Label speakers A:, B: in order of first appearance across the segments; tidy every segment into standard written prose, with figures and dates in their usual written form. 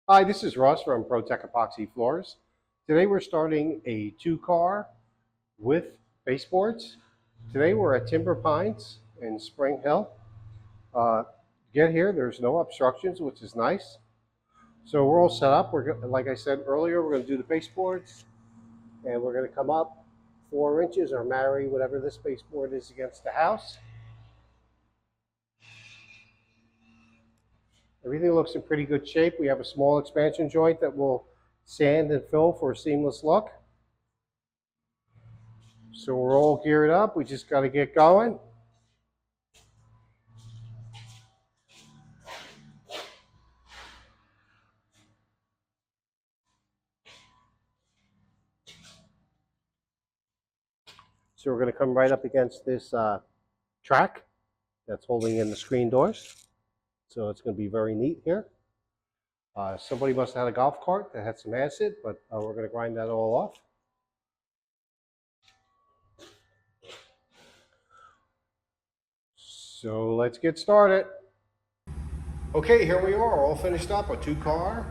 A: Hi, this is Russ from ProTech Epoxy Floors. Today we're starting a two-car with baseboards. Today we're at Timber Pines in Spring Hill. Get here, there's no obstructions, which is nice. So we're all set up. Like I said earlier, we're going to do the baseboards, and we're going to come up 4 inches or marry whatever this baseboard is against the house. Everything looks in pretty good shape. We have a small expansion joint that will sand and fill for a seamless look. So we're all geared up. We just got to get going. So we're going to come right up against this track that's holding in the screen doors. So it's going to be very neat here. Somebody must have had a golf cart that had some acid, but we're going to grind that all off. So let's get started. Okay, here we are, all finished up, a two-car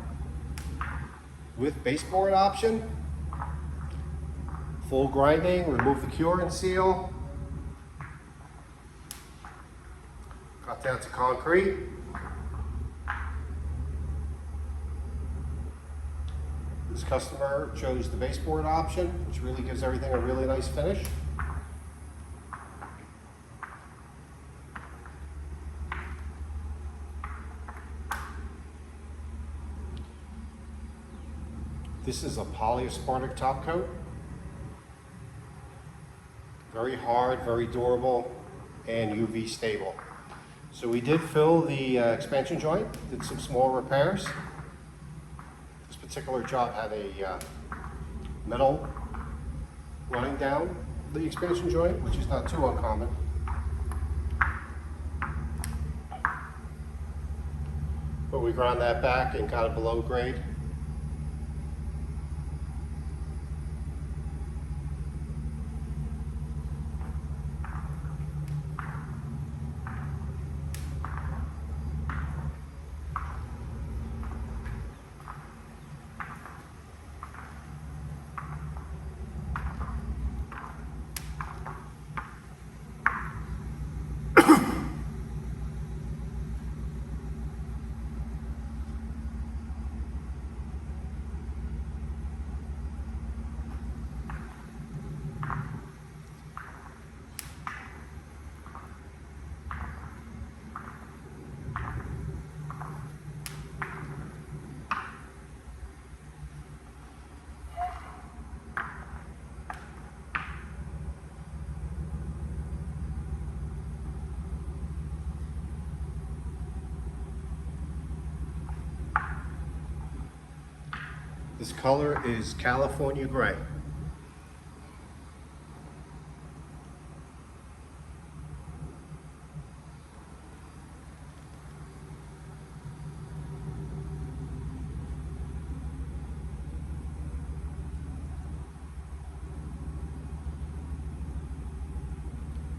A: with baseboard option. Full grinding, remove the cure and seal. Cut down to concrete. This customer chose the baseboard option, which really gives everything a really nice finish. This is a polyaspartic top coat. Very hard, very durable, and UV stable. So we did fill the expansion joint, did some small repairs. This particular job had a metal running down the expansion joint, which is not too uncommon. But we ground that back and got it below grade. This color is California Gray.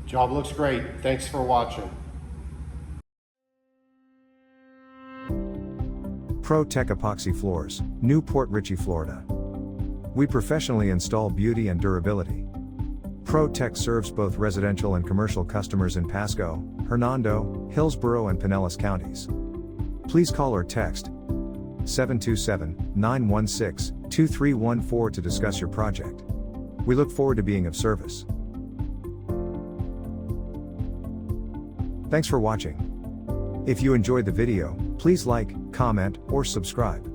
A: Job looks great. Thanks for watching.
B: ProTech Epoxy Floors, Newport Richey, Florida. We professionally install beauty and durability. ProTech serves both residential and commercial customers in Pasco, Hernando, Hillsborough and Pinellas counties. Please call or text 727-916-2314 to discuss your project. We look forward to being of service. Thanks for watching. If you enjoyed the video, please like, comment, or subscribe.